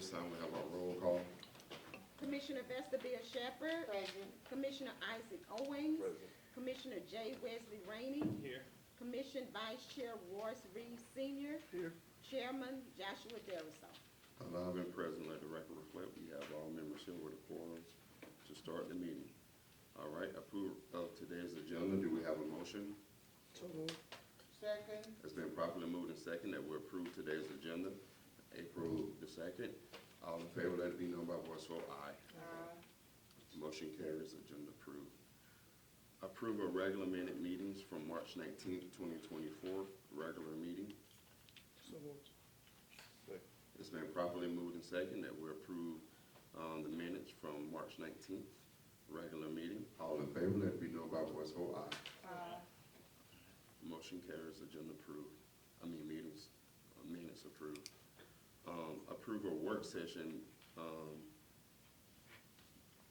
this time we have our roll call. Commissioner Vesta Bill Shepherd. Present. Commissioner Isaac Owens. Present. Commissioner J. Wesley Rainey. Here. Commission Vice Chair Royce Reed Sr. Here. Chairman Joshua Darisaw. Alive and present, let the record reflect we have all members here with a quorum to start the meeting. All right, approve of today's agenda. Do we have a motion? Second. It's been properly moved and second that we approve today's agenda. April the 2nd. All in favor, let it be known by voice vote. Aye. Motion carries, agenda approved. Approve of regular minute meetings from March 19th, 2024, regular meeting. It's been properly moved and second that we approve the minutes from March 19th, regular meeting. All in favor, let it be known by voice vote. Aye. Motion carries, agenda approved. Minutes approved. Approve of work session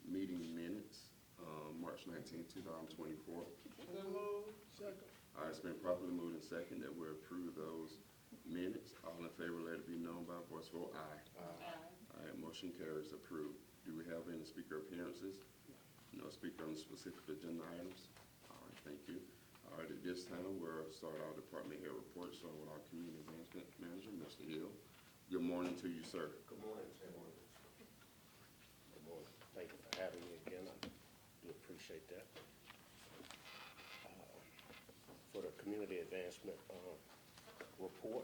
meeting minutes, March 19th, 2024. So moved. Second. All right, it's been properly moved and second that we approve those minutes. All in favor, let it be known by voice vote. Aye. All right, motion carries, approved. Do we have any speaker appearances? No speaker on specific agenda items? All right, thank you. All right, at this time, we'll start our department head report, starting with our community advancement manager, Mr. Hill. Good morning to you, sir. Good morning, Good morning. Thank you for having me again. I do appreciate that. For the community advancement report,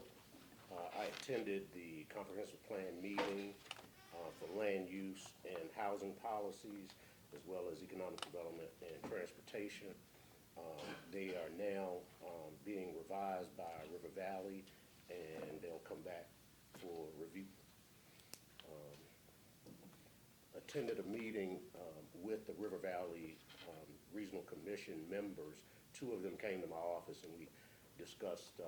I attended the comprehensive plan meeting for land use and housing policies, as well as economic development and transportation. They are now being revised by River Valley, and they'll come back for review. Attended a meeting with the River Valley Regional Commission members. Two of them came to my office, and we discussed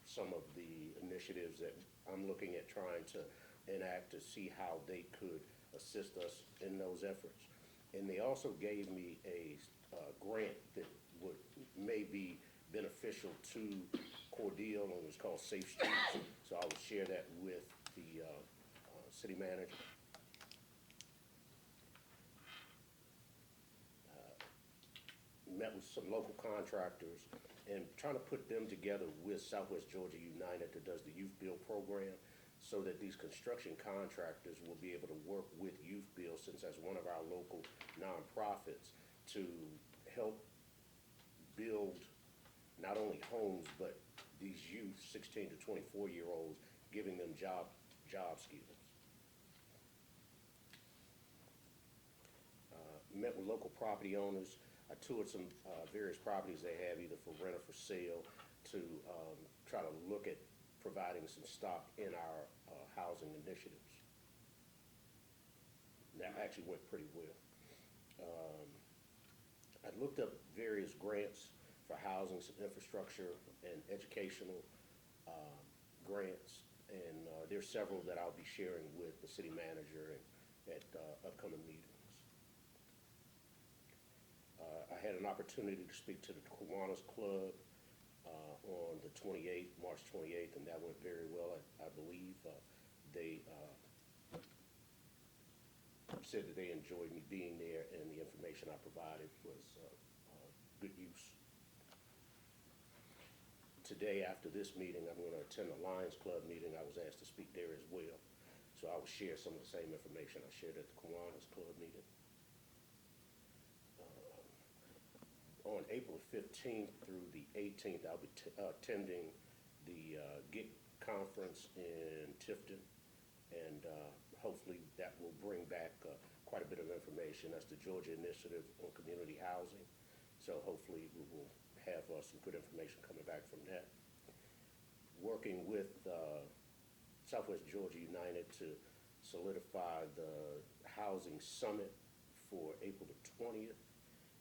some of the initiatives that I'm looking at trying to enact to see how they could assist us in those efforts. And they also gave me a grant that may be beneficial to Cordele, and it was called Safe Streets. So I will share that with the city manager. Met with some local contractors and trying to put them together with Southwest Georgia United that does the Youth Build program, so that these construction contractors will be able to work with Youth Build, since that's one of our local nonprofits, to help build not only homes, but these youth, 16 to 24-year-olds, giving them job skills. Met with local property owners. I toured some various properties they have either for rent or for sale, to try to look at providing some stock in our housing initiatives. That actually went pretty well. I looked up various grants for housing, some infrastructure, and educational grants, and there's several that I'll be sharing with the city manager at upcoming meetings. I had an opportunity to speak to the Kiwanis Club on the 28th, March 28th, and that went very well. I believe they said that they enjoyed me being there, and the information I provided was good use. Today, after this meeting, I'm going to attend the Lions Club meeting. I was asked to speak there as well, so I will share some of the same information I shared at the Kiwanis Club meeting. On April 15th through the 18th, I'll be attending the GIC conference in Tifton, and hopefully that will bring back quite a bit of information. That's the Georgia Initiative on Community Housing, so hopefully we will have some good information coming back from that. Working with Southwest Georgia United to solidify the housing summit for April the 20th,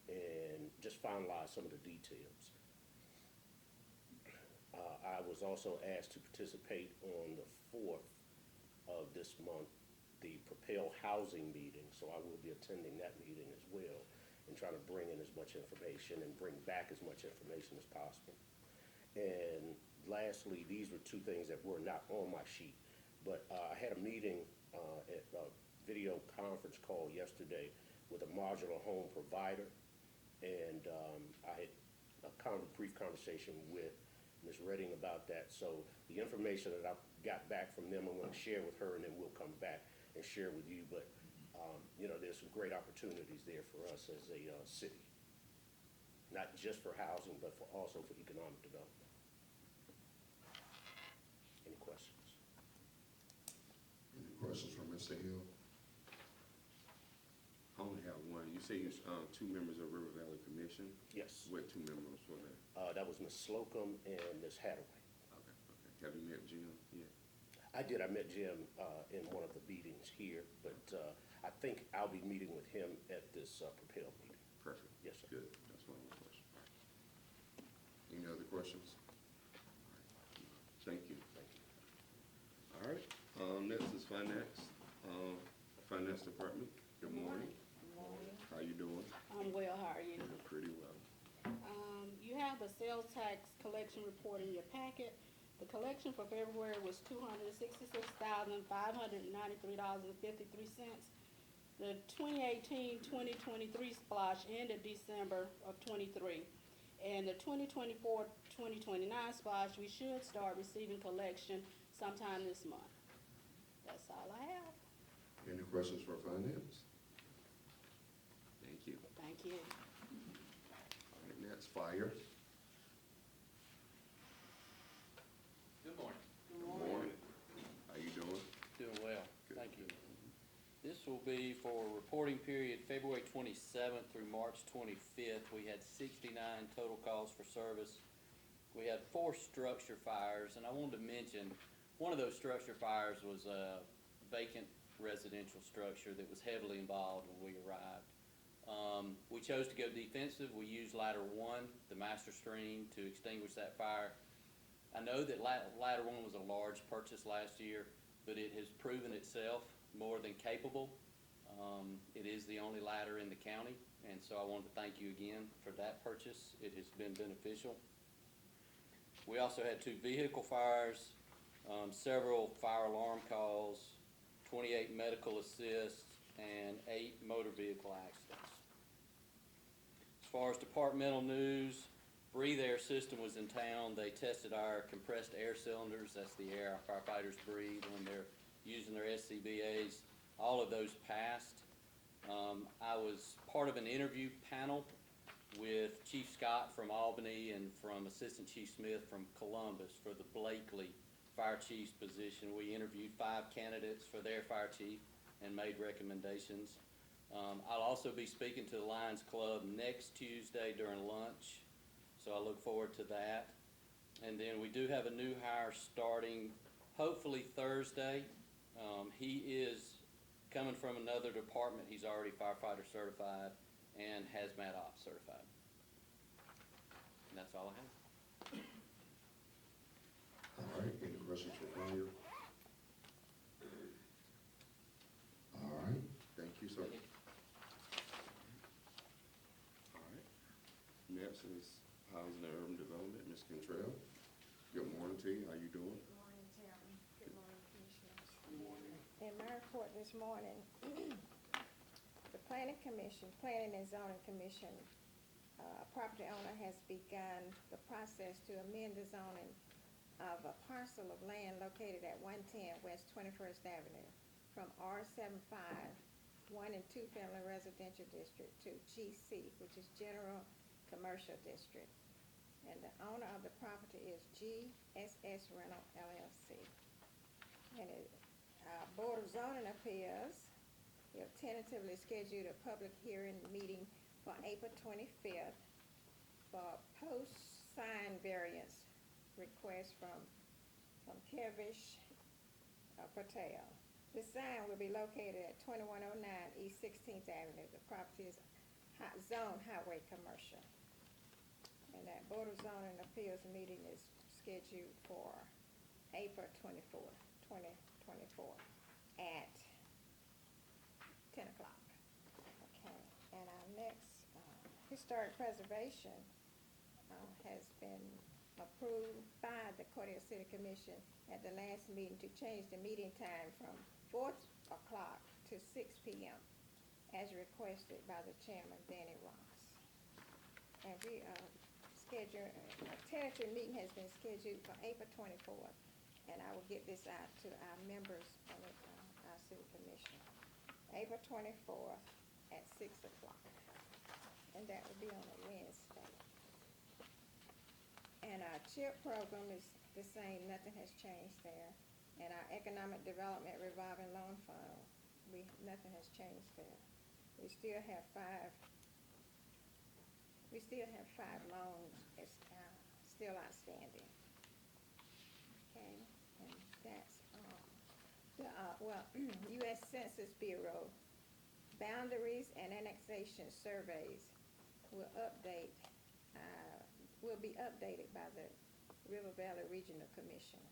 and just finalize some of the details. I was also asked to participate on the 4th of this month, the Propel Housing meeting, so I will be attending that meeting as well, and trying to bring in as much information and bring back as much information as possible. And lastly, these were two things that were not on my sheet, but I had a meeting at a video conference call yesterday with a modular home provider. And I had a brief conversation with Ms. Redding about that. So the information that I got back from them, I'm going to share with her, and then we'll come back and share with you. But, you know, there's some great opportunities there for us as a city, not just for housing, but also for economic development. Any questions? Any questions from Mr. Hill? I only have one. You say you're 2 members of River Valley Commission? Yes. What 2 members were there? That was Ms. Slocum and Ms. Hathaway. Okay, okay. Have you met Jim yet? I did. I met Jim in one of the meetings here, but I think I'll be meeting with him at this Propel meeting. Perfect. Yes, sir. Good. That's my only question. Any other questions? Thank you. Thank you. All right, next is finance, finance department. Good morning. How you doing? I'm well, how are you? Doing pretty well. You have the sales tax collection report in your packet. The collection for February was $266,593.53. The 2018-2023 splosh ended December of '23. And the 2024-2029 splosh, we should start receiving collection sometime this month. That's all I have. Any questions for finance? Thank you. Thank you. All right, next, fire. Good morning. Good Good morning. How you doing? Doing well, Good. thank you. This will be for reporting period February 27th through March 25th. We had 69 total calls for service. We had 4 structure fires, and I wanted to mention, one of those structure fires was a vacant residential structure that was heavily involved when we arrived. We chose to go defensive. We used ladder 1, the master stream, to extinguish that fire. I know that ladder 1 was a large purchase last year, but it has proven itself more than capable. It is the only ladder in the county, and so I wanted to thank you again for that purchase. It has been beneficial. We also had 2 vehicle fires, several fire alarm calls, 28 medical assists, and 8 motor vehicle accidents. As far as departmental news, Breathe Air System was in town. They tested our compressed air cylinders. That's the air our firefighters breathe when they're using their SCBA's. All of those passed. I was part of an interview panel with Chief Scott from Albany and from Assistant Chief Smith from Columbus for the Blakely Fire Chief's position. We interviewed 5 candidates for their fire chief and made recommendations. I'll also be speaking to the Lions Club next Tuesday during lunch, so I look forward to that. And then we do have a new hire starting hopefully Thursday. He is coming from another department. He's already firefighter certified and hazmat ops certified. And that's all I have. All right, any questions for fire? All right, thank you, sir. All right, next is housing and urban development, Ms. Cantrell. Good morning to you, how you doing? Good morning, Chairman. Good morning, Commissioners. Good morning. In my report this morning, the Planning and Zoning Commission, property owner has begun the process to amend the zoning of a parcel of land located at 110 West 21st Avenue from R75, 1 and 2 family residential district to GC, which is General Commercial District. And the owner of the property is GSS Rental LLC. And Board of Zoning Appeals, we have tentatively scheduled a public hearing meeting for April 25th for post-sign variance request from Kevish Patel. The sign will be located at 2109 East 16th Avenue. The property is zone highway commercial. And that Board of Zoning Appeals meeting is scheduled for April 24th, 2024 at 10 o'clock. Okay, and our next historic preservation has been approved by the Cordele City Commission at the last meeting to change the meeting time from 4 o'clock to 6 p.m. as requested by the chairman, Danny Ross. And we, a tentative meeting has been scheduled for April 24th, and I will get this out to our members of our city commission. April 24th at 6 o'clock, and that will be on a Wednesday. And our CHIP program is the same, nothing has changed there. And our Economic Development Revolving Loan Fund, nothing has changed there. We still have five loans still outstanding. Okay, and that's, U.S. Census Bureau, boundaries and annexation surveys will be updated by the River Valley Regional Commission.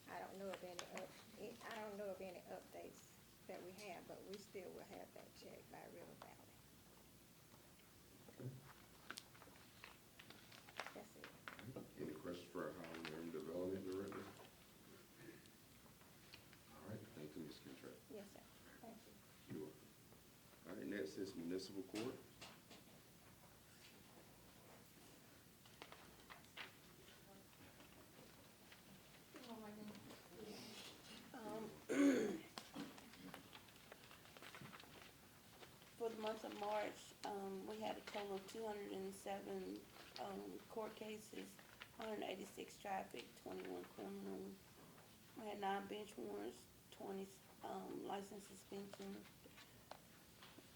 I don't know of any updates that we have, but we still will have that checked by River Valley. That's it. Any questions for our Highland Urban Development Director? All right, thank you, Ms. Kentrell. Yes, sir. Thank you. You're welcome. All right, next is Municipal Court. For the month of March, we had a total of 207 court cases, 186 traffic, 21 criminal. We had 9 bench warrants, 20 license suspension.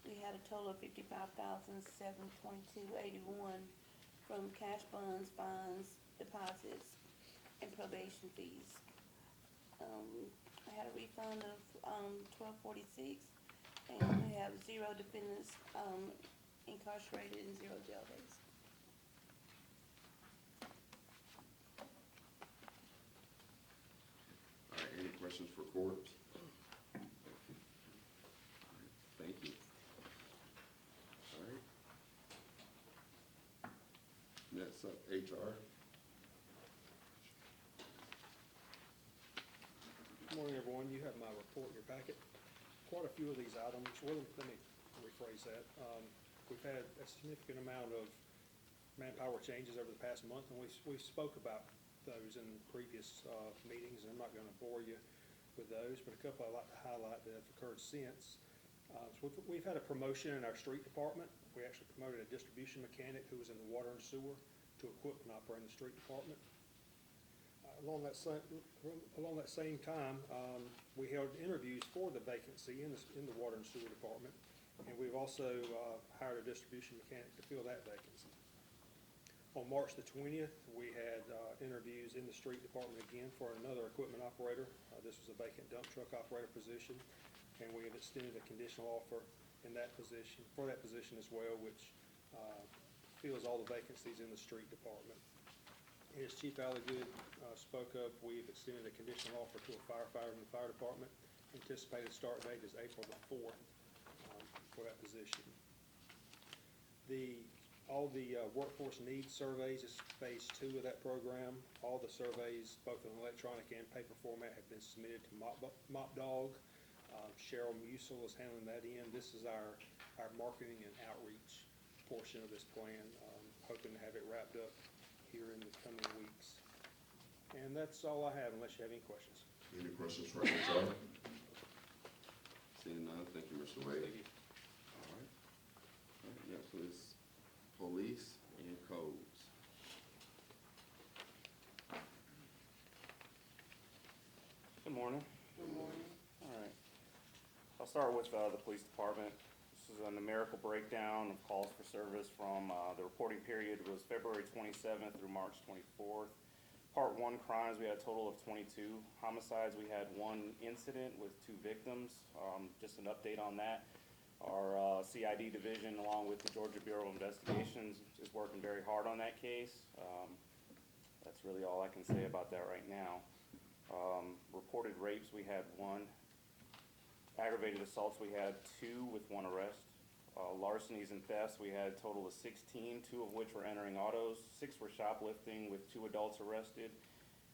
We had a total of 55,722.81 from cash bonds, fines, deposits, and probation fees. I had a refund of $12.46, and we have 0 defendants incarcerated and 0 jail days. All right, any questions for court? Thank you. All right. Next up, HR. Good morning, everyone. You have my report in your packet. Quite a few of these items, well, let me rephrase that. We've had a significant amount of manpower changes over the past month, and we spoke about those in previous meetings, and I'm not going to bore you with those, but a couple I'd like to highlight that have occurred since. So we've had a promotion in our street department. We actually promoted a distribution mechanic who was in the water and sewer to equipment operator in the street department. Along that same time, we held interviews for the vacancy in the water and sewer department, and we've also hired a distribution mechanic to fill that vacancy. On March the 20th, we had interviews in the street department again for another equipment operator. This was a vacant dump truck operator position, and we have extended a conditional offer in that position, for that position as well, which fills all the vacancies in the street department. As Chief Alligood spoke of, we've extended a conditional offer to a firefighter in the fire department. Anticipated start date is April the 4th for that position. All the workforce needs surveys is phase 2 of that program. All the surveys, both in electronic and paper format, have been submitted to MopDog. Cheryl Musil is handling that in. This is our marketing and outreach portion of this plan. Hoping to have it wrapped up here in the coming weeks. And that's all I have, unless you have any questions. Any questions for HR? Seeing none, thank you, Mr. Wade. Thank you. All right. All right, next is police and codes. Good morning. Good morning. All right. I'll start with the police department. This is a numerical breakdown of calls for service from the reporting period was February 27th through March 24th. Part 1 crimes, we had a total of 22. Homicides, we had 1 incident with 2 victims. Just an update on that. Our CID division, along with the Georgia Bureau of Investigations, is working very hard on that case. That's really all I can say about that right now. Reported rapes, we had 1. Aggravated assaults, we had 2 with 1 arrest. Larcenies and thefts, we had a total of 16, 2 of which were entering autos. 6 were shoplifting with 2 adults arrested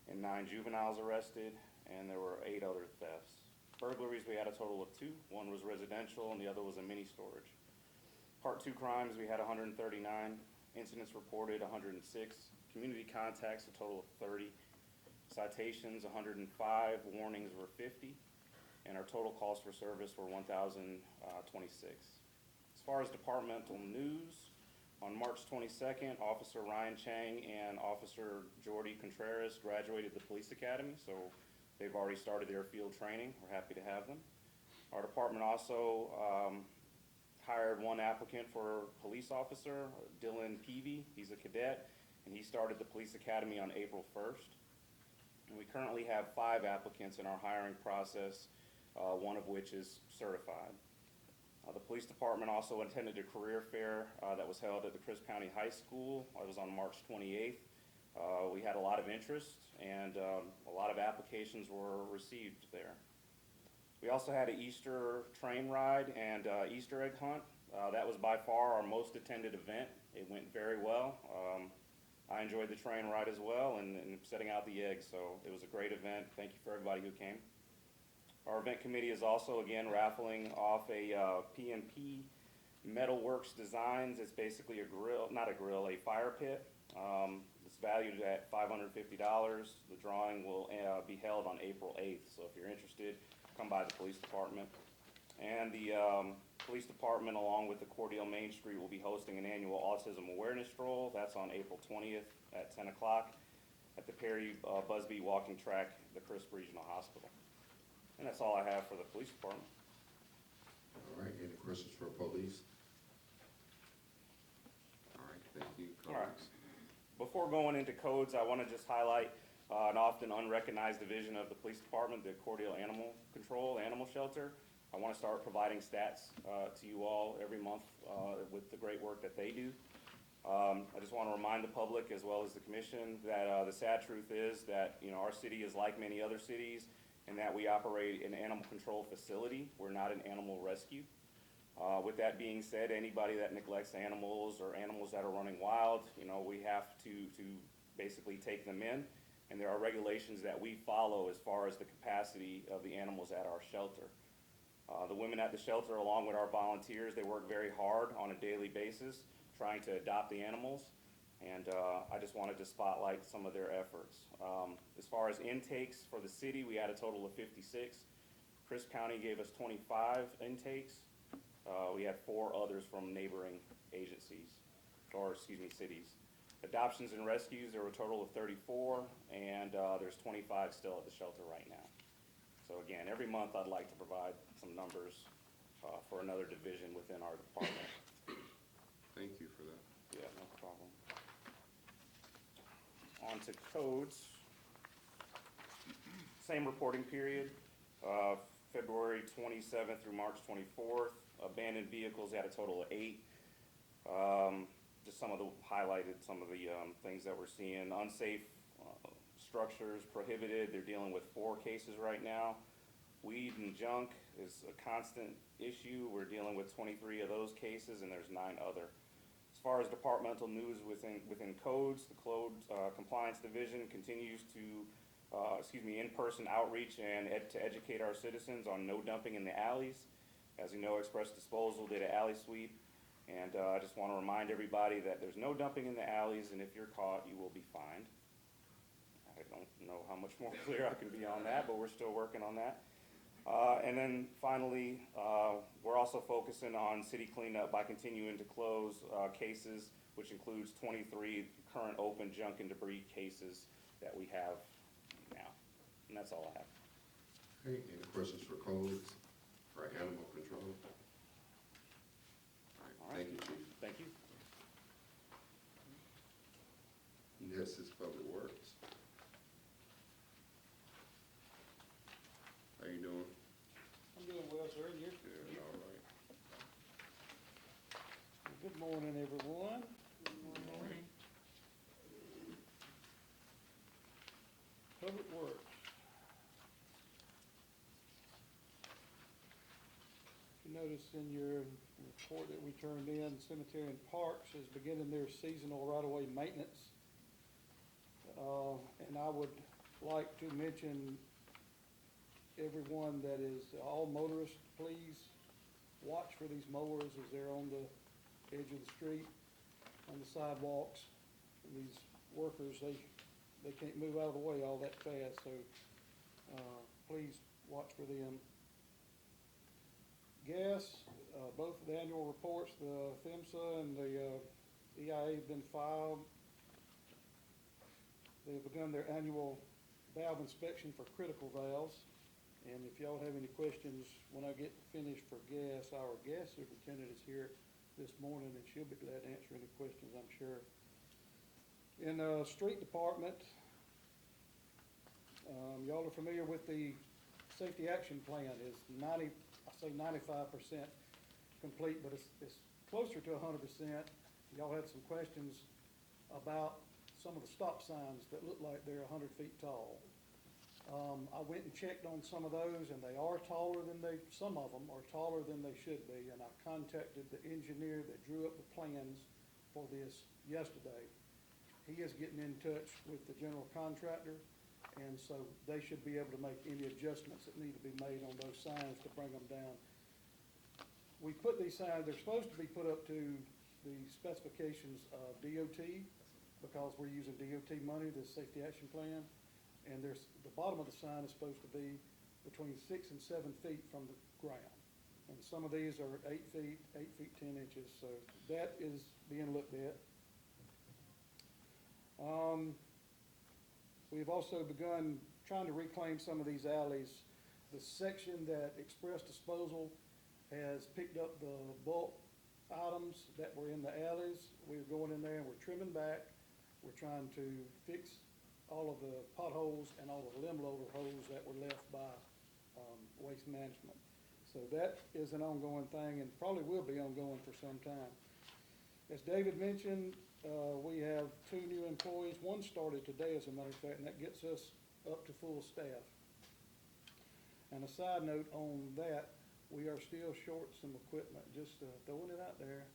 and 9 juveniles arrested, and there were 8 other thefts. Burglaries, we had a total of 2. One was residential and the other was a mini storage. Part 2 crimes, we had 139. Incidents reported, 106. Community contacts, a total of 30. Citations, 105. Warnings were 50. And our total calls for service were 1,026. As far as departmental news, on March 22nd, Officer Ryan Chang and Officer Jordy Contreras graduated the police academy, so they've already started their field training. We're happy to have them. Our department also hired one applicant for police officer, Dylan Peavy. He's a cadet, and he started the police academy on April 1st. And we currently have 5 applicants in our hiring process, one of which is certified. The police department also attended a career fair that was held at the Crisp County High School. It was on March 28th. We had a lot of interest, and a lot of applications were received there. We also had an Easter train ride and Easter egg hunt. That was by far our most attended event. It went very well. I enjoyed the train ride as well and setting out the eggs, so it was a great event. Thank you for everybody who came. Our event committee is also, again, raffling off a PMP Metalworks Designs. It's basically a grill, not a grill, a fire pit. It's valued at $550. The drawing will be held on April 8th, so if you're interested, come by the police department. And the police department, along with the Cordele Main Street, will be hosting an annual autism awareness stroll. That's on April 20th at 10 o'clock at the Perry Busby Walking Track, the Crisp Regional Hospital. And that's all I have for the police department. All right, any questions for police? All right, thank you. All right. Colleagues. Before going into codes, I want to just highlight an often unrecognized division of the police department, the Cordele Animal Control, Animal Shelter. I want to start providing stats to you all every month with the great work that they do. I just want to remind the public as well as the commission that the sad truth is that our city is like many other cities in that we operate an animal control facility. We're not an animal rescue. With that being said, anybody that neglects animals or animals that are running wild, we have to basically take them in. And there are regulations that we follow as far as the capacity of the animals at our shelter. The women at the shelter, along with our volunteers, they work very hard on a daily basis trying to adopt the animals. And I just wanted to spotlight some of their efforts. As far as intakes for the city, we had a total of 56. Crisp County gave us 25 intakes. We had 4 others from neighboring agencies, or excuse me, cities. Adoptions and rescues, there were a total of 34, and there's 25 still at the shelter right now. So again, every month I'd like to provide some numbers for another division within our department. Thank you for that. Yeah, no problem. On to codes. Same reporting period, February 27th through March 24th. Abandoned vehicles had a total of 8. Just some of the things that we're seeing. Unsafe structures prohibited. They're dealing with 4 cases right now. Weed and junk is a constant issue. We're dealing with 23 of those cases, and there's 9 other. As far as departmental news within codes, the Code Compliance Division continues to in-person outreach and to educate our citizens on no dumping in the alleys. As you know, Express Disposal did an alley sweep, and I just want to remind everybody that there's no dumping in the alleys, and if you're caught, you will be fined. I don't know how much more clear I can be on that, but we're still working on that. And then finally, we're also focusing on city cleanup by continuing to close cases, which includes 23 current open junk and debris cases that we have now. And that's all I have. Okay, any questions for codes, for animal control? All right, thank you, Chief. Thank you. Next is Public Works. How you doing? I'm doing well, sir, and you? Good, all right. Good morning, everyone. Public Works. You notice in your report that we turned in, Cemetery and Parks is beginning their seasonal right-of-way maintenance. And I would like to mention everyone that is, all motorists, please watch for these mowers as they're on the edge of the street, on the sidewalks. These workers, they can't move out of the way all that fast, so, please watch for them. Gas, both the annual reports, the PHMSA and the EIA have been filed. They've begun their annual valve inspection for critical valves. And if y'all have any questions, when I get finished for gas, our gas superintendent is here this morning, and she'll be glad to answer any questions, I'm sure. In the street department, y'all are familiar with the safety action plan. Is 95% complete, but it's closer to 100%. Y'all had some questions about some of the stop signs that look like they're 100 feet tall. I went and checked on some of those, and they are taller than some of them are taller than they should be, and I contacted the engineer that drew up the plans for this yesterday. He is getting in touch with the general contractor, and so they should be able to make any adjustments that need to be made on those signs to bring them down. We put these signs, they're supposed to be put up to the specifications of DOT, because we're using DOT money, this safety action plan. And the bottom of the sign is supposed to be between 6 and 7 feet from the ground. And some of these are 8 feet, 10 inches, so that is being looked at. We've also begun trying to reclaim some of these alleys. The section that Express Disposal has picked up the bulk items that were in the alleys. We're going in there and we're trimming back. We're trying to fix all of the potholes and all of the limb loader holes that were left by Waste Management. So that is an ongoing thing and probably will be ongoing for some time. As David mentioned, we have 2 new employees. One started today, as a matter of fact, and that gets us up to full staff. And a side note on that, we are still short some equipment, just throwing it out there.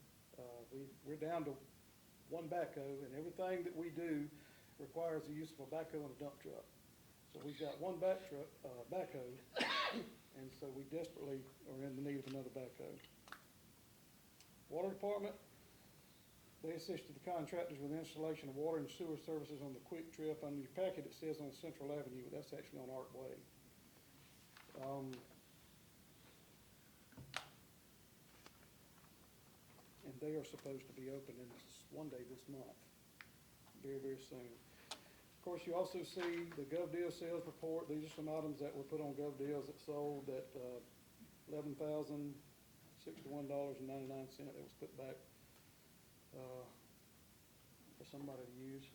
We're down to 1 backhoe, and everything that we do requires the use of a backhoe and a dump truck. So we've got 1 backhoe, and so we desperately are in the need of another backhoe. Water Department, they assisted the contractors with installation of water and sewer services on the Quick Trip. On your packet, it says on Central Avenue, but that's actually on Art Way. And they are supposed to be opening one day this month, very, very soon. Of course, you also see the GovDeal sales report. These are some items that were put on GovDeals that sold at $11,061.99. That was put back for somebody to use.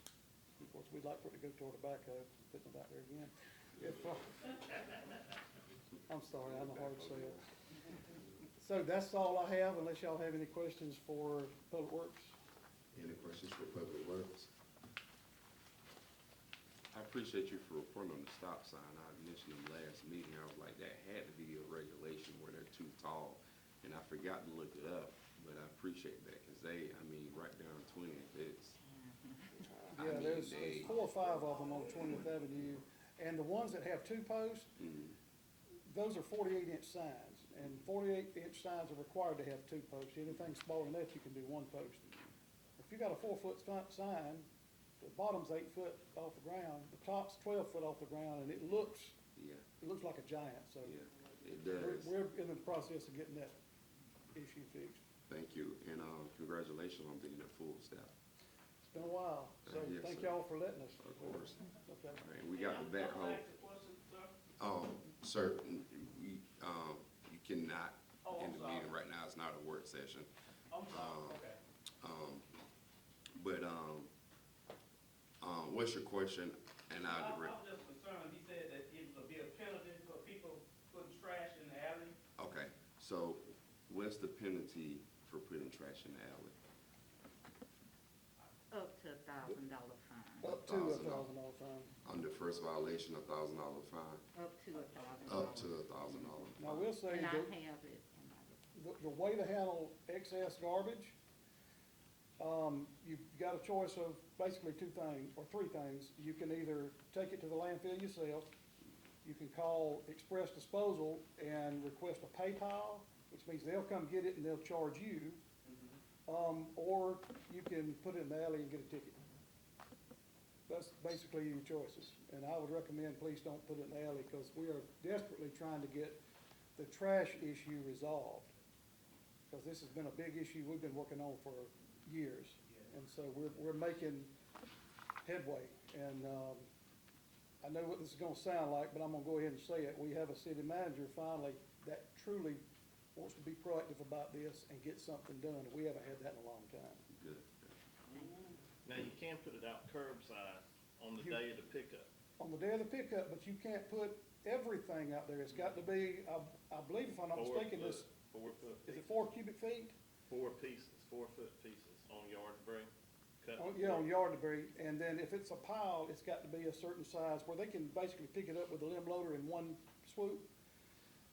Of course, we'd like for it to go toward tobacco, putting it back there again. I'm sorry, I'm a hard sell. So that's all I have, unless y'all have any questions for Public Works. Any questions for Public Works? I appreciate you for reporting on the stop sign. I mentioned in the last meeting, I was like, that had to be a regulation where they're too tall. And I forgot to look it up, but I appreciate that, because right down 20th, it's, Yeah, there's 4 or 5 of them on 20th Avenue, and the ones that have 2 posts, those are 48-inch signs, and 48-inch signs are required to have 2 posts. Anything smaller than that, you can do 1 post. If you got a 4-foot sign, the bottom's 8 foot off the ground, the top's 12 foot off the ground, and it looks like a giant. So it does. we're in the process of getting that issue fixed. Thank you, and congratulations on being at full staff. It's been a while, so Yes, thank sir. y'all for letting us. Of course. Okay. All right, we got the backhoe. Sir, you cannot end the meeting right now. It's not a work session. What's your question? And I'll direct. I'm just concerned, he said that it would be a penalty for people putting trash in the alley. Okay, so what's the penalty for putting trash in the alley? Up to $1,000 fine. Up to a $1,000 fine. Under first violation, $1,000 fine. Up to $1,000. Up to $1,000 fine. Now, we'll say And I that have it in my report. the way to handle excess garbage, you've got a choice of basically 2 things, or 3 things. You can either take it to the landfill yourself, You can call Express Disposal and request a PayPal, which means they'll come get it and they'll charge you. Or you can put it in the alley and get a ticket. That's basically your choices. And I would recommend, please don't put it in the alley, because we are desperately trying to get the trash issue resolved. Because this has been a big issue we've been working on for years. And so we're making headway. And, I know what this is gonna sound like, but I'm gonna go ahead and say it. We have a city manager finally that truly wants to be proactive about this and get something done. We haven't had that in a long time. Good. Now, you can put it out curbside on the You- day of the pickup. On the day of the pickup, but you can't put everything out there. It's got to be, I believe if I'm not mistaken, this, 4 foot is it pieces, 4 cubic feet? 4 pieces, 4-foot pieces on yard debris. Cut Oh, yeah, on yard debris, and then if it's a pile, it's got to be a certain size where they can basically pick it up with a limb loader in one swoop.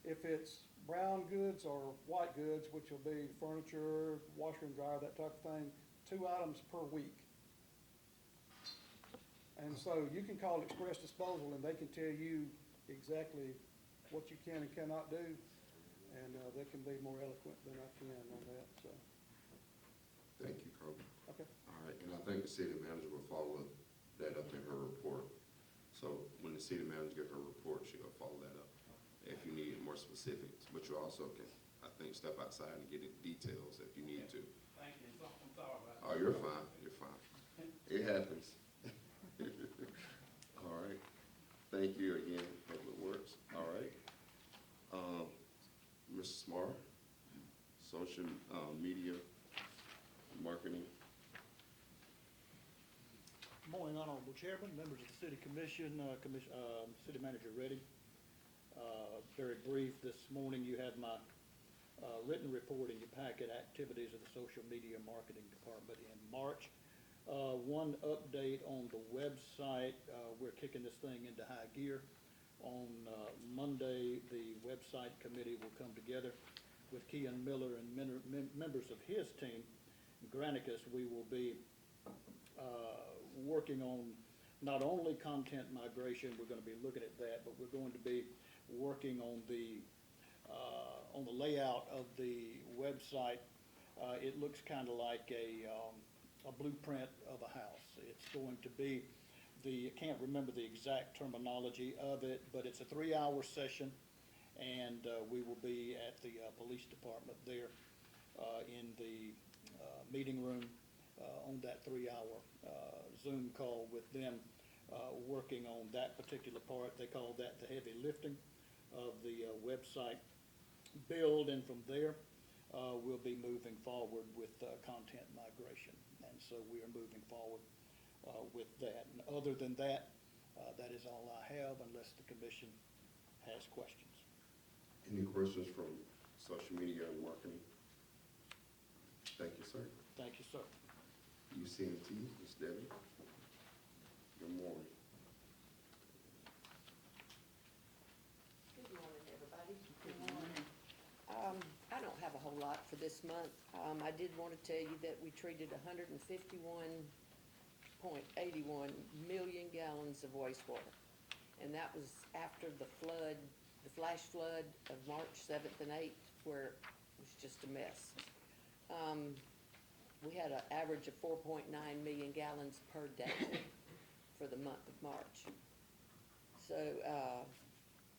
If it's brown goods or white goods, which will be furniture, washer and dryer, that type of thing, 2 items per week. And so you can call Express Disposal and they can tell you exactly what you can and cannot do. And, they can be more eloquent than I can on that, so, Thank you, Kobe. okay. All right, and I think the city manager will follow that up in her report. So when the city manager get her report, she'll follow that up if you need more specifics. But you also can, I think, step outside and get the details if you need to. Thank you, I'm sorry about that. Oh, you're fine, you're fine. It happens. All right, thank you again, Public Works. All right. Mr. Smart, social, media, marketing. Morning, Honorable Chairman, members of the City Commission, City Manager Reddy. Very brief, this morning you had my written report in your packet, activities of the Social Media Marketing Department in March. One update on the website, we're kicking this thing into high gear. On Monday, the website committee will come together with Kean Miller and members of his team. Granicus, we will be working on not only content migration, we're going to be looking at that, but we're going to be working on the layout of the website. It looks kind of like a blueprint of a house. It's going to be I can't remember the exact terminology of it, but it's a 3-hour session, and we will be at the police department there in the meeting room on that 3-hour Zoom call with them, working on that particular part. They call that the heavy lifting of the website build, and from there, we'll be moving forward with content migration. And so we are moving forward with that. And other than that, that is all I have unless the commission has questions. Any questions from social media and marketing? Thank you, sir. Thank you, sir. UCMT, Ms. Debbie. Good morning. Good morning, everybody. Good morning. I don't have a whole lot for this month. I did want to tell you that we treated 151.81 million gallons of wastewater. And that was after the flood, the flash flood of March 7th and 8th, where it was just a mess. We had an average of 4.9 million gallons per day for the month of March. So,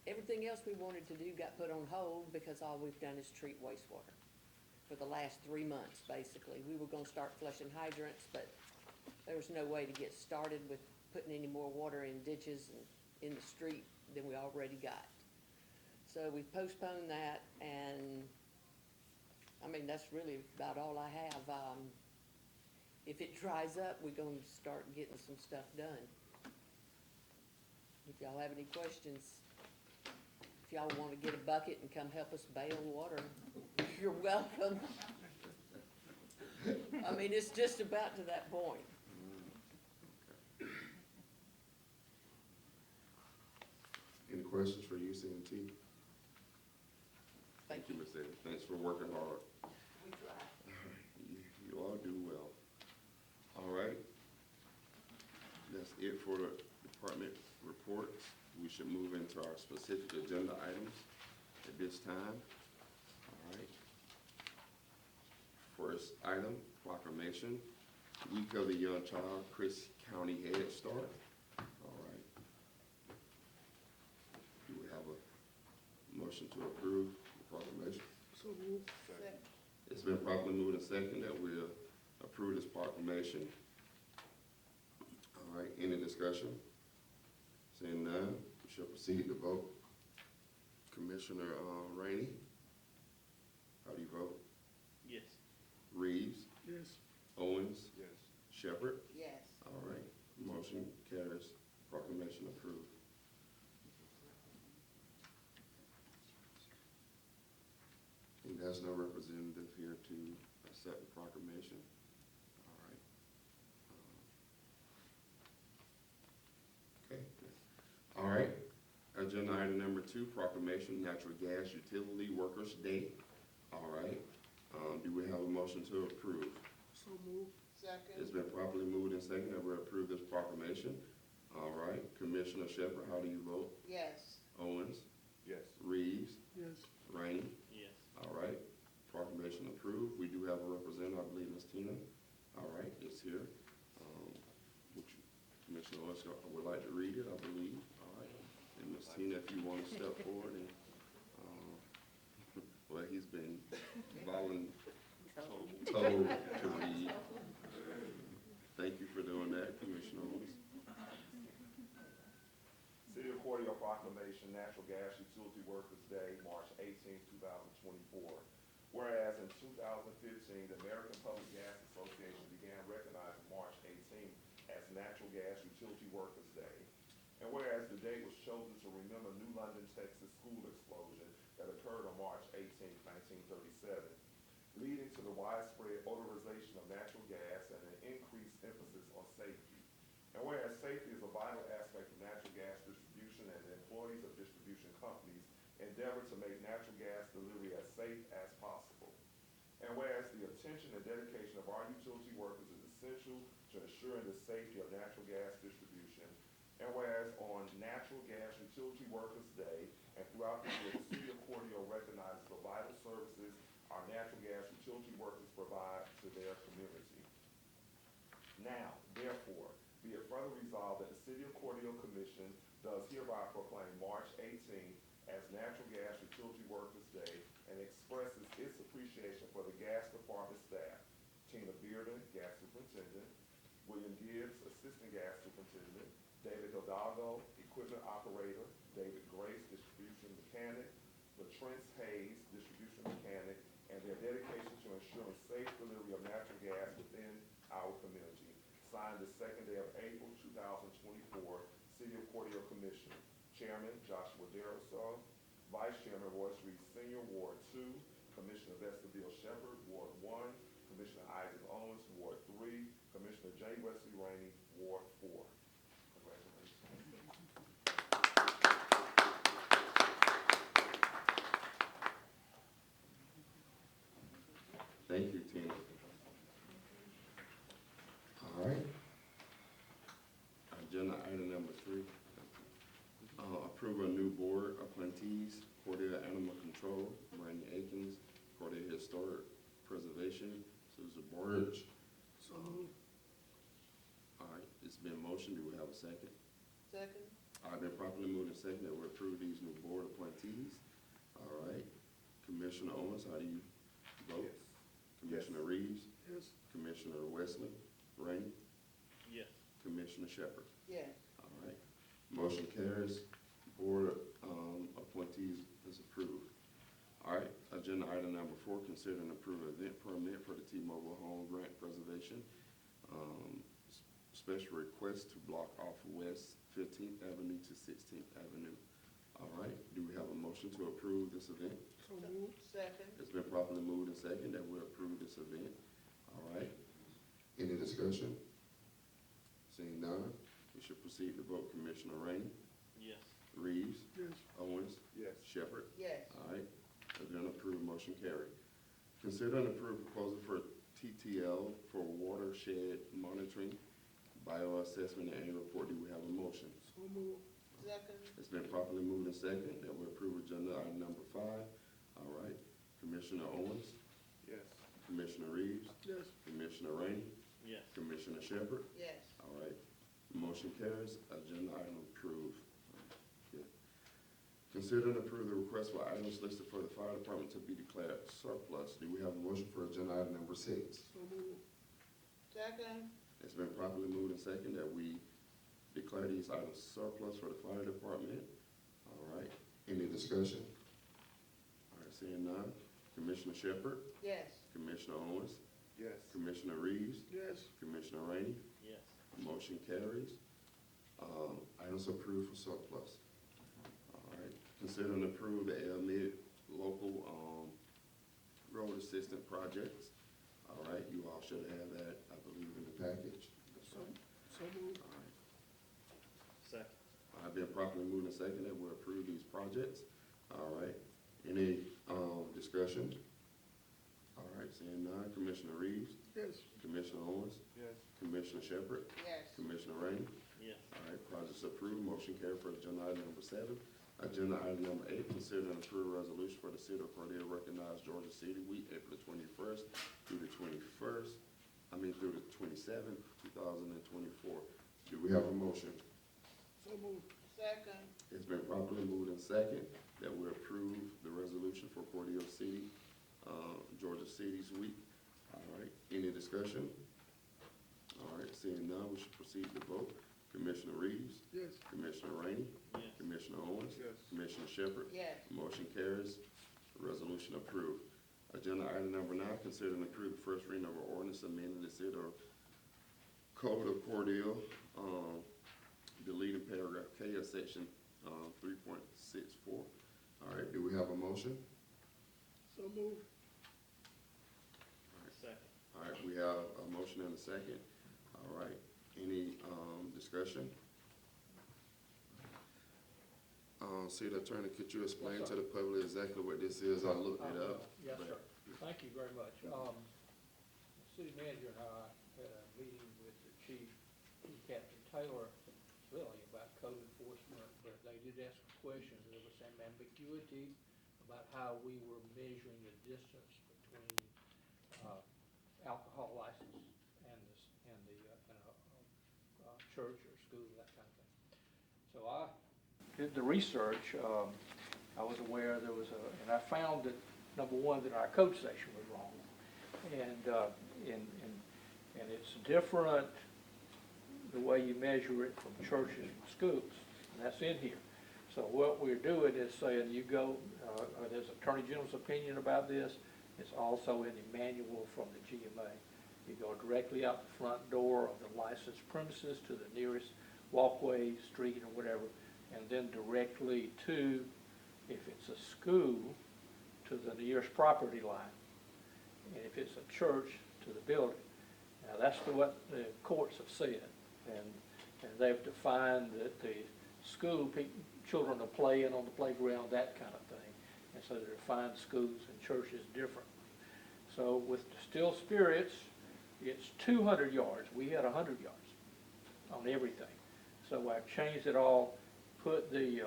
everything else we wanted to do got put on hold because all we've done is treat wastewater for the last 3 months, basically. We were gonna start flushing hydrants, but there was no way to get started with putting any more water in ditches and in the street than we already got. So we postponed that, and, I mean, that's really about all I have. If it dries up, we're gonna start getting some stuff done. If y'all have any questions, if y'all wanna get a bucket and come help us bail water, you're welcome. I mean, it's just about to that point. Any questions for UCMT? Thank you. Ms. Debbie. Thanks for working hard. We try. You all do well. All right. That's it for the department reports. We we should move into our specific agenda items at this time. All right. First item, proclamation, Week of the Young Child, Chris County Head Start. All right. Do we have a motion to approve the proclamation? So moved. It's been properly moved and second that we'll approve this proclamation. All right, any discussion? Seeing none, we shall proceed to vote. Commissioner Rainey, how do you vote? Yes. Reeves, Yes. Owens, Yes. Shepherd? Yes. All right, motion carries, proclamation approved. And there's no representative here to accept the proclamation. All right. Okay. All right. Agenda item number 2, proclamation, Natural Gas Utility Workers Day. All right. Do we have a motion to approve? So moved. It's been properly moved and seconded that we approve this proclamation. All right. Commissioner Shepherd, how do you vote? Yes. Owens? Yes. Reeves? Yes. Rainey? Yes. All right, proclamation approved. We do have a representative, I believe, Ms. Tina. All right, it's here. Which Commissioner Owens would like to read it, I believe. All right, and Ms. Tina, if you want to step forward and, well, he's been told to read. Thank you for doing that, Commissioner Owens. City of Cordele Proclamation, Natural Gas Utility Workers Day, March 18, 2024. Whereas in 2015, the American Public Gas Association began recognizing March 18 as Natural Gas Utility Workers Day. And whereas the date was chosen to remember New London, Texas school explosion that occurred on March 18, 1937, leading to the widespread odorization of natural gas and an increased emphasis on safety. And whereas safety is a vital aspect of natural gas distribution and the employees of distribution companies endeavor to make natural gas delivery as safe as possible. And whereas the attention and dedication of our utility workers is essential to ensuring the safety of natural gas distribution. And whereas on Natural Gas Utility Workers Day and throughout the year, the City of Cordele recognizes the vital services our natural gas utility workers provide to their community. Now, therefore, be it further resolved that the City of Cordele Commission does hereby proclaim March 18 as Natural Gas Utility Workers Day and expresses its appreciation for the gas department staff, Tina Bearden, Gas Superintendent, William Gibbs, Assistant Gas Superintendent, David Hidalgo, Equipment Operator, David Grace, Distribution Mechanic, Latrence Hayes, Distribution Mechanic, and their dedication to ensuring safe delivery of natural gas within our community. Signed the 2nd day of April 2024, City of Cordele Commission. Chairman Joshua Darrell, Vice Chairman Royce Reed Sr., Ward 2, Commissioner Vestibule Shepherd, Ward 1, Commissioner Isaac Owens, Ward 3, Commissioner J. Wesley Rainey, Ward 4. Congratulations. Thank you, Tina. All right. Agenda item number 3. Approve a new board appointees, Cordele Animal Control, Randy Akins, Cordele Historic Preservation, Susan Burge. All right, it's been motioned. Do we have a second? Second. I've been properly moved and seconded that we approve these new board appointees. All right. Commissioner Owens, how do you vote? Yes. Commissioner Reeves? Yes. Commissioner Wesley? Rainey? Yes. Commissioner Shepherd? Yes. All right. Motion carries. Board appointees is approved. All right. Agenda item number 4, consider and approve event permit for the T-Mobile Home Grant Preservation. Special request to block off West 15th Avenue to 16th Avenue. All right. Do we have a motion to approve this event? So moved. Second. It's been properly moved and seconded that we approve this event. All right. Any discussion? Seeing none, we should proceed to vote. Commissioner Rainey? Yes. Reeves? Yes. Owens? Yes. Shepherd? Yes. All right. Agenda approved, motion carried. Consider and approve proposal for TTL for watershed monitoring, bioassessment, and annual report. Do we have a motion? So moved. Second. It's been properly moved and second that we approve agenda item number 5. All right. Commissioner Owens, Yes. Commissioner Reeves, Yes. Commissioner Rainey, Yes. Commissioner Shepherd. Yes. All right. Motion carries. Agenda item approved. Okay. Consider and approve the request for items listed for the fire department to be declared surplus. Do we have a motion for agenda item number 6? So moved. Second. It's been properly moved and second that we declare these items surplus for the fire department. All right. Any discussion? All right, seeing none. Commissioner Shepherd, Yes. Commissioner Owens, Yes. Commissioner Reeves, Yes. Commissioner Rainey. Yes. Motion carries. Items approved for surplus. All right. Consider and approve the LMID local road assistant projects. All right. You all should have that, I believe, in the package. So moved. All right. Second. I've been properly moved and second that we approve these projects. All right. Any discussion? All right. Seeing none. Commissioner Reeves, Yes. Commissioner Owens, Yes. Commissioner Shepherd, Yes. Commissioner Rainey. Yes. All right, projects approved, motion carried for agenda item number 7. Agenda item number 8, consider and approve a resolution for the city of Cordele recognize Georgia City Week, April the 21st through the 27th, 2024. Do we have a motion? So moved. Second. It's been properly moved and second that we approve the resolution for Cordele City, Georgia City's Week. All right, any discussion? All right, seeing none, we should proceed to vote. Commissioner Reeves, Yes. Commissioner Rainey, Yes. Commissioner Owens, Yes. Commissioner Shepherd. Yes. Motion carries. Resolution approved. Agenda item number 9, consider and approve the first reading of an ordinance amending the city code of Cordele, deleting paragraph K of section 3.64. All right, do we have a motion? So moved. Second. All right, we have a motion and a second. All right, any discussion? City Attorney, could you explain to the public exactly what this is? I looked it up. Yes, but- sir. Thank you very much. The city manager and I had a meeting with the chief and Captain Taylor, really about code enforcement, but they did ask questions. There was some ambiguity about how we were measuring the distance between alcohol license and a church or school, that kind of thing. So I did the research. I was aware there was and I found that, number one, that our code section was wrong. And it's different the way you measure it from churches and schools, and that's in here. So what we're doing is saying you go, there's Attorney General's opinion about this, it's also in the manual from the GMA. You go directly out the front door of the licensed premises to the nearest walkway, street, or whatever, and then directly to, if it's a school, to the nearest property line, and if it's a church, to the building. Now, that's what the courts have said, and they've defined that the school, children are playing on the playground, that kind of thing, and so they define schools and churches differently. So with distilled spirits, it's 200 yards. We had 100 yards on everything. So I've changed it all, put the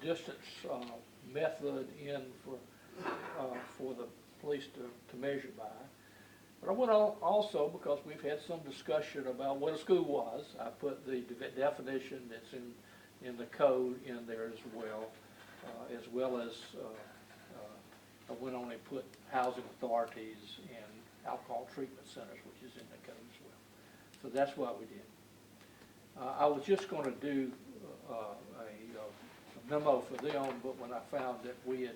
distance method in for the police to measure by. But I went on also, because we've had some discussion about what a school was, I put the definition that's in the code in there as well as I went on and put housing authorities and alcohol treatment centers, which is in the code as well. So that's what we did. I was just going to do a memo for them, but when I found that we had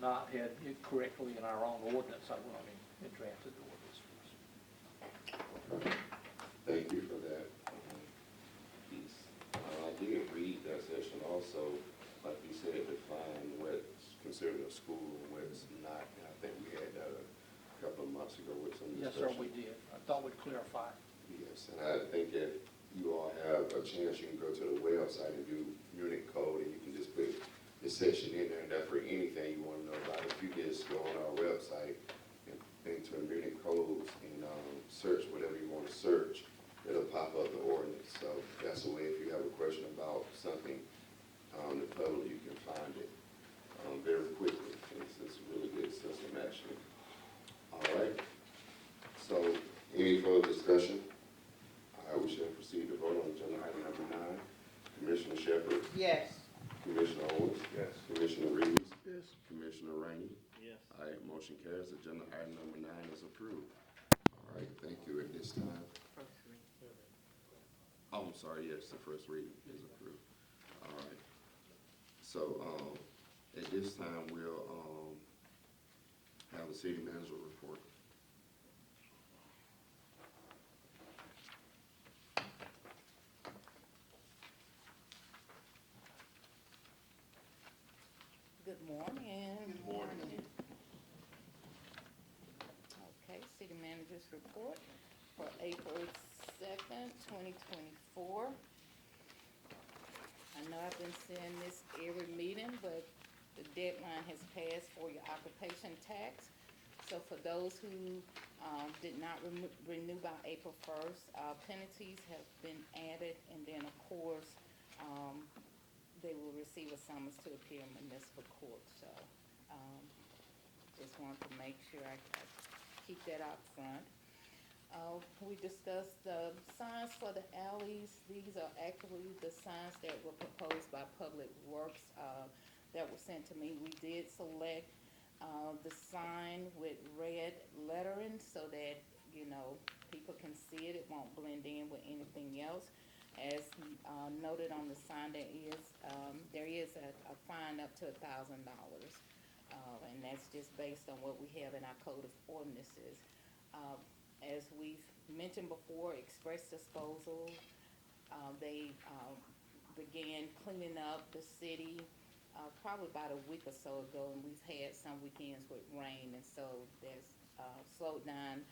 not had it correctly in our own ordinance, I went on and drafted the ordinance for us. Thank you for that piece. I did read that section also, like you said, define what's considered a school and what's not. And I think we had that a couple of months ago with some Yes, discussion. sir, we did. I thought we'd clarify. Yes, and I think if you all have a chance, you can go to the website and do unit code, and you can just put the section in there, and that's for anything you want to know about. If you just go on our website and enter unit codes and search whatever you want to search, it'll pop up the ordinance. So that's the way, if you have a question question about something, in the public, you can find it, very quickly. It's a really good system, actually. All right. So, any further discussion? All right, we shall proceed to vote on agenda item number 9. Commissioner Shepherd, Yes. Commissioner Owens, Yes. Commissioner Reeves, Yes. Commissioner Rainey. Yes. All right, motion carries. Agenda item number 9 is approved. All right, thank you. At this time. Oh, I'm sorry, yes, the first reading is approved. All right. So, at this time, we'll, have the city manager report. Good morning. Good morning. Okay, city manager's report for April 2nd, 2024. I know I've been saying this every meeting, but the deadline has passed for your occupation tax. So for those who did not renew by April 1st, penalties have been added, and then, of course, they will receive a summons to appear in municipal court. So just wanted to make sure I keep that out front. We discussed the signs for the alleys. These are actually the signs that were proposed by Public Works that were sent to me. We did select the sign with red lettering so that, you know, people can see it. It won't blend in with anything else. As noted on the sign, there is a fine up to $1,000. And that's just based on what we have in our code of ordinances. As we've mentioned before, express disposal, they began cleaning up the city probably about a week or so ago, and we've had some weekends with rain, and so there's slowed down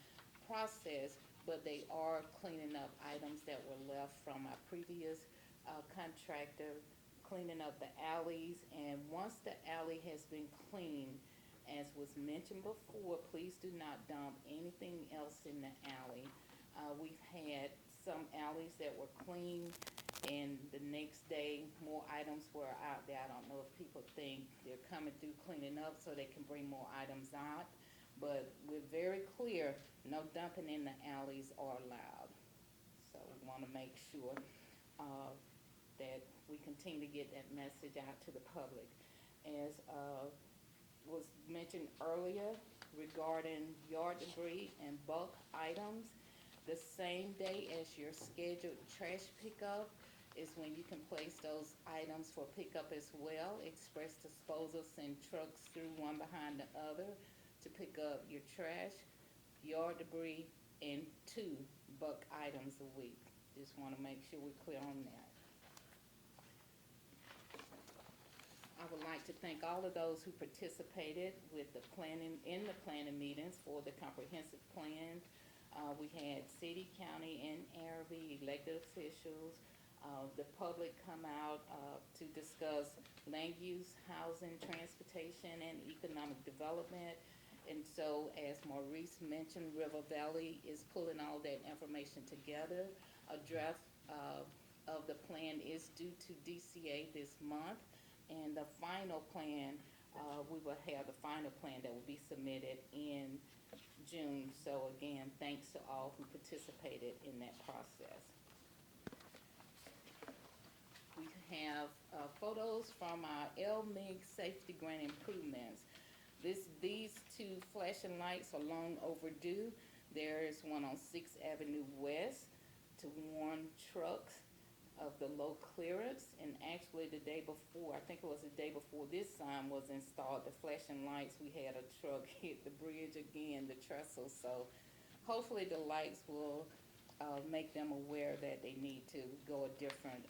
process, but they are cleaning up items that were left from our previous contractor, cleaning up the alleys, and once the alley has been cleaned, as was mentioned before, please do not dump anything else in the alley. We've had some alleys that were clean, and the next day, more items were out there. I don't know if people think they're coming through cleaning up so they can bring more items out, but we're very clear, no dumping in the alleys are allowed. So we want to make sure that we continue to get that message out to the public. As was mentioned earlier regarding yard debris and bulk items, the same day as your scheduled trash pickup is when you can place those items for pickup as well. Express Disposal send trucks through one behind the other to pick up your trash, yard debris, and 2 bulk items a week. Just want to make sure we're clear on that. I would like to thank all of those who participated with the planning meetings for the comprehensive plan. We had city, county, and ARB elected officials, the public come out to discuss land use, housing, transportation, and economic development. And so, as Maurice mentioned, River Valley is pulling all that information together. A draft of the plan is due to DCA this month, and the final plan, we will have the final plan that will be submitted in June. So again, thanks to all who participated in that process. We have photos from our LMIG safety grant improvements. These 2 flashing lights are long overdue. There is one on 6th Avenue West to warn trucks of the low clearance, and actually the day before, I think it was the day before this sign was installed, the flashing lights, we had a truck hit the bridge again, the trestle. So hopefully the lights will make them aware that they need to go a different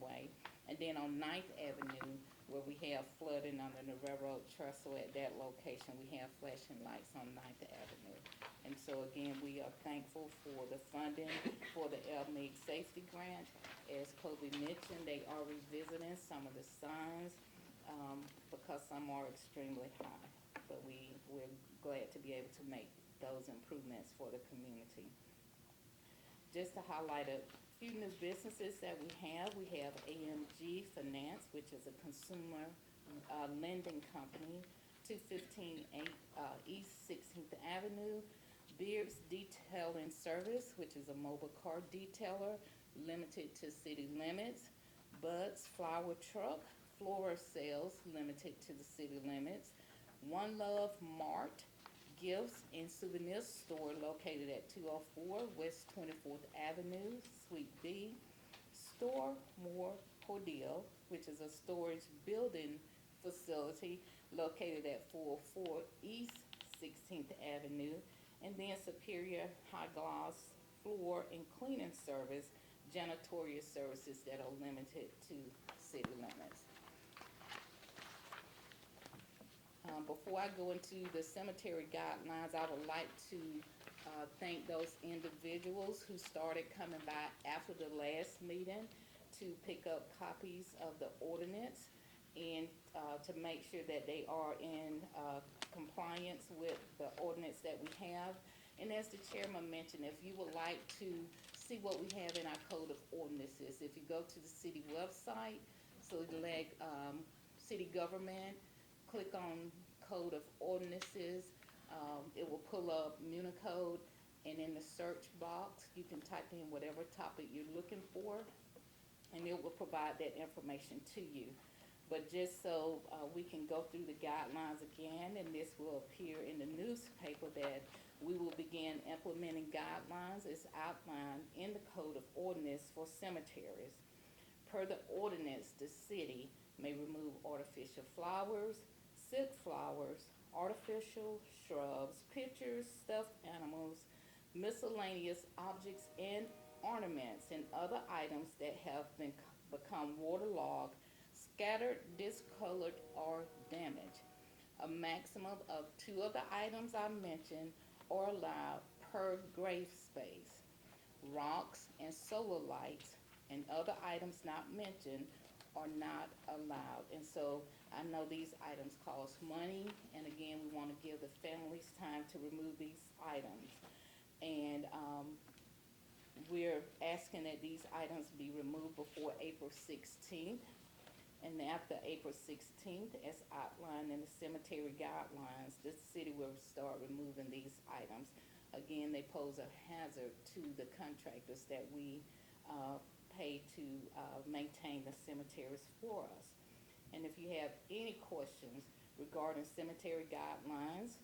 way. And then on 9th Avenue, where we have flooding under the railroad trestle at that location, we have flashing lights on 9th Avenue. And so again, we are thankful for the funding for the LMIG safety grant. As Kobe mentioned, they are revisiting some of the signs because some are extremely high. But we're glad to be able to make those improvements for the community. Just to highlight a few new businesses that we have. We have AMG Finance, which is a consumer lending company, 215 East 16th Avenue. Beards Detailing Service, which is a mobile car detailer, limited to city limits. Bud's Flower Truck, floral sales, limited to the city limits. One Love Mart, gifts and souvenir store located at 204 West 24th Avenue, Suite B. Store More Cordele, which is a storage building facility located at 404 East 16th Avenue. And then Superior High Gloss Floor and Cleaning Service, janitorial services that are limited to city limits. Before I go into the cemetery guidelines, I would like to thank those individuals who started coming by after the last meeting to pick up copies of the ordinance and to make sure that they are in compliance with the ordinance that we have. And as the chairman mentioned, if you would like to see what we have in our code of ordinances, if you go to the city website, select city government, click on code of ordinances, it will pull up Municode, and in the search box, you can type in whatever topic you're looking for, and it will provide that information to you. But just so we can go through the guidelines again, and this will appear in the newspaper, that we will begin implementing guidelines as outlined in the Code of Ordinance for cemeteries. Per the ordinance, the city may remove artificial flowers, silk flowers, artificial shrubs, pictures, stuffed animals, miscellaneous objects and ornaments, and other items that have become waterlogged, scattered, discolored, or damaged. A maximum of 2 of the items I mentioned are allowed per grave space. Rocks and solar lights and other items not mentioned are not allowed. And so I know these items cost money, and again, we want to give the families time to remove these items. And we're asking that these items be removed before April 16th. And after April 16th, as outlined in the cemetery guidelines, the city will start removing these items. Again, they pose a hazard to the contractors that we pay to maintain the cemeteries for us. And if you have any questions regarding cemetery guidelines,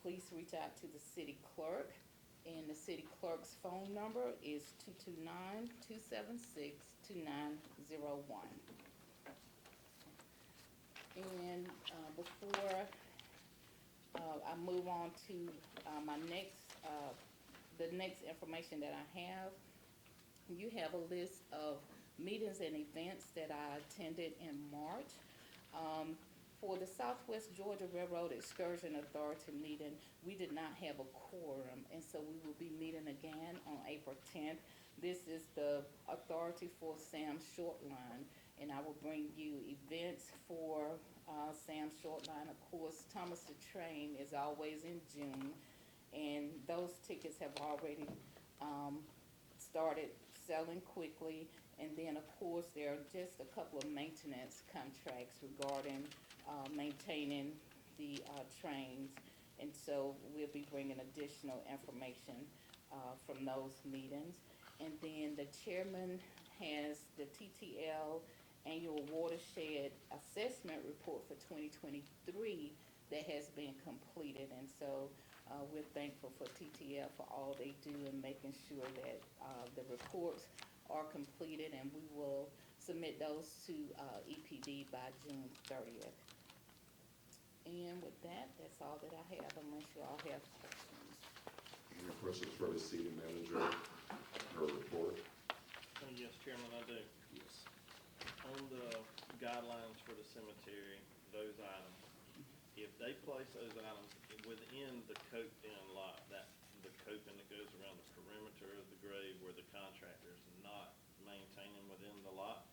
please reach out to the city clerk. And the city clerk's phone number is 229-276-2901. And before I move on to my the next information that I have, you have a list of meetings and events that I attended in March. For the Southwest Georgia Railroad Excursion Authority meeting, we did not have a quorum, and so we will be meeting again on April 10th. This is the authority for Sam Shortline, and I will bring you events for Sam Shortline. Of course, Thomas the Train is always in June, and those tickets have already started selling quickly. And then, of course, there are just a couple of maintenance contracts regarding maintaining the trains. And so we'll be bringing additional information from those meetings. And then the chairman has the TTL Annual Watershed Assessment Report for 2023 that has been completed. And so we're thankful for TTL for all they do in making sure that the reports are completed, and we will submit those to EPD by June 30th. And with that, that's all that I have, unless you all have questions. Any questions for the city manager, her report? Yes, Chairman, I do. Yes. On the guidelines for the cemetery, those items, if they place those items within the coped-in lot, that the coping that goes around the perimeter of the grave where the contractor's not maintaining within the lot,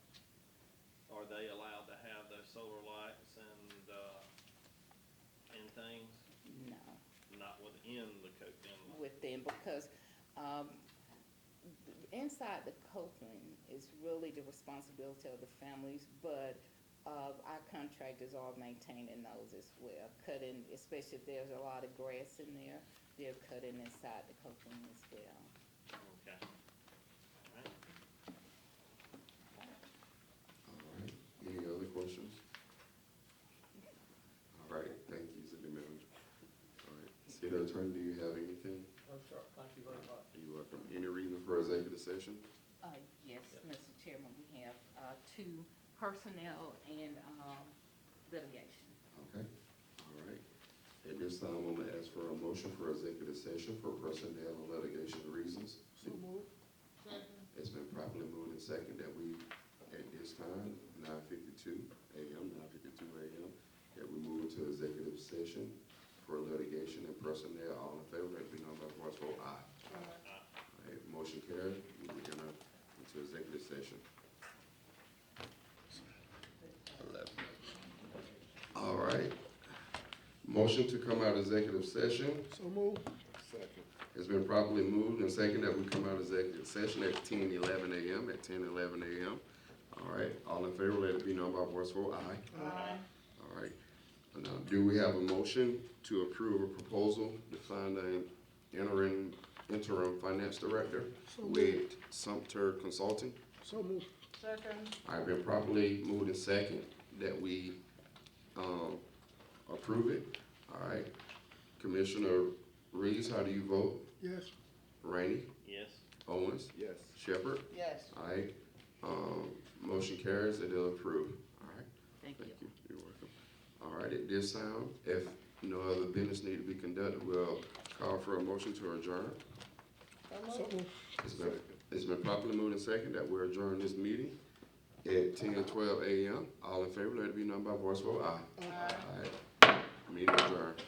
are they allowed to have those solar lights and things? No. Not within the coped-in lot? With them, because inside the copeland is really the responsibility of the families, but our contractors are maintaining those as well, cutting, especially if there's a lot of grass in there, they're cutting inside the copeland as well. Okay. Alright. All right, any other questions? All right, thank you, City Manager. All right, City Attorney, do you have anything? Oh, sure, thank you very much. You're welcome. Any reason for executive session? Yes, Mr. Chairman, we have two, personnel and litigation. Okay, all right. At this time, I'm gonna ask for a motion for executive session for personnel and litigation reasons. So moved. Second. It's been properly moved and second that we, at this time, 9:52 a.m., that we move into executive session for litigation and personnel. All in favor, let it be known by voice vote aye. All right, motion carried. We're gonna into executive session. 11. All right. Motion to come out of executive session. So moved. Second. It's been properly moved and second that we come out of executive session at 10:11 a.m., All right, all in favor, let it be known by voice vote aye. Aye. All right. Now, do we have a motion to approve a proposal to find an interim finance director So moved. with Sumter Consulting? So moved. Second. I've been properly moved and second that we, approve it. All right. Commissioner Reeves, how do you vote? Yes. Rainey? Yes. Owens? Yes. Shepherd? Yes. All right. Motion carries and they'll approve. All right. Thank you. Thank you. You're welcome. All right, at this time, if no other business need to be conducted, we'll call for a motion to adjourn. So moved. It's been properly moved and second that we adjourn this meeting at 10:12 a.m. All in favor, let it be known by voice vote aye. Aye. All right. Meeting adjourned.